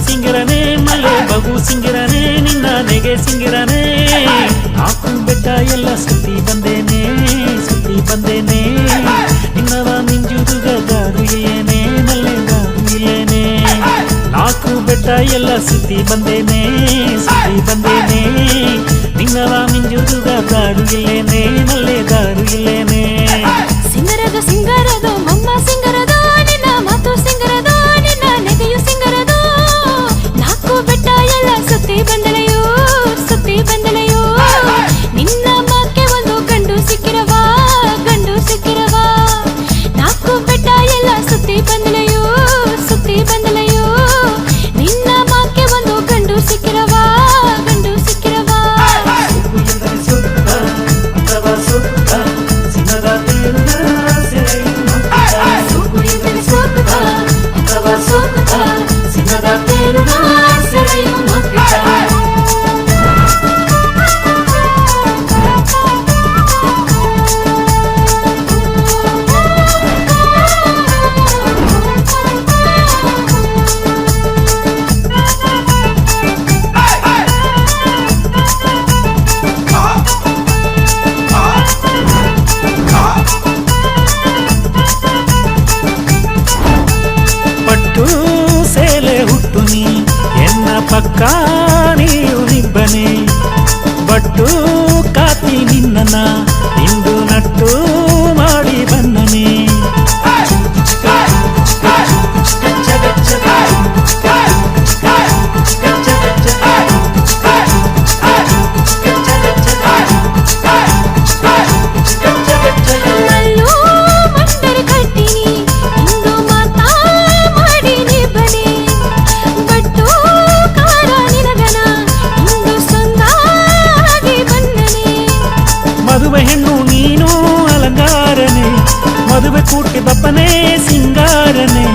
ಸಿಂಗಿರನೆ ಮಲ್ಲೆ ಬಗು ಸಿಂಗಿರನೆ ನಿನ್ನ ನೆಗೆ ಸಿಂಗಿರನೆ ನಾಕು ಬೆಟ್ಟ ಎಲ್ಲ ಸುತ್ತಿ ಬಂದೇನೆ ನಿನ್ನವ ಮಿಂಜುದುಗ ಗಾರು ಇಲ್ಲೇನೆ ಮಲ್ಲೆ ಗಾರು ಇಲ್ಲೇನೆ ನಾಕು ಬೆಟ್ಟ ಎಲ್ಲ ಸುತ್ತಿ ಬಂದೇನೆ ನಿನ್ನವ ಮಿಂಜುದುಗ ಗಾರು ಇಲ್ಲೇನೆ ಮಲ್ಲೆ ಗಾರು ಇಲ್ಲೇನೆ ಸಿಂಗರದು ಮಮ್ಮ ಸಿಂಗರದು ನಿನ್ನ ಮಾತು ಸಿಂಗರದು ನಿನ್ನ ನೆಗೆಯು ಸಿಂಗರದು ನಾಲ್ಕು ಬೆಟ್ಟ ಎಲ್ಲ ಸುತ್ತಿ ಬಂದಲೆಯೋ ನಿನ್ನ ಮಾಕೆ ಒಂದು ಗಂಡು ಸಿಕ್ಕಿರವಾ ನಾಲ್ಕು ಬೆಟ್ಟ ಎಲ್ಲ ಸುತ್ತಿ ಬಂದಲೆಯೋ ನಿನ್ನ ಮಾಕೆ ಒಂದು ಗಂಡು ಸಿಕ್ಕಿರವಾ ಪಕ್ಕ ನೀವು ನಿಬ್ಬನೆ ಬಟ್ಟು ಕಾತಿ ನಿನ್ನನ ಇಂದು ನಟ್ಟು ಮಾಡಿ ಬನ್ನನೆ ಹೆಣ್ಣು ನೀನು ಅಲಂಗಾರನೆ ಮದುವೆ ಕೂಟಿ ಬಪ್ಪನೆ ಸಿಂಗಾರನೆ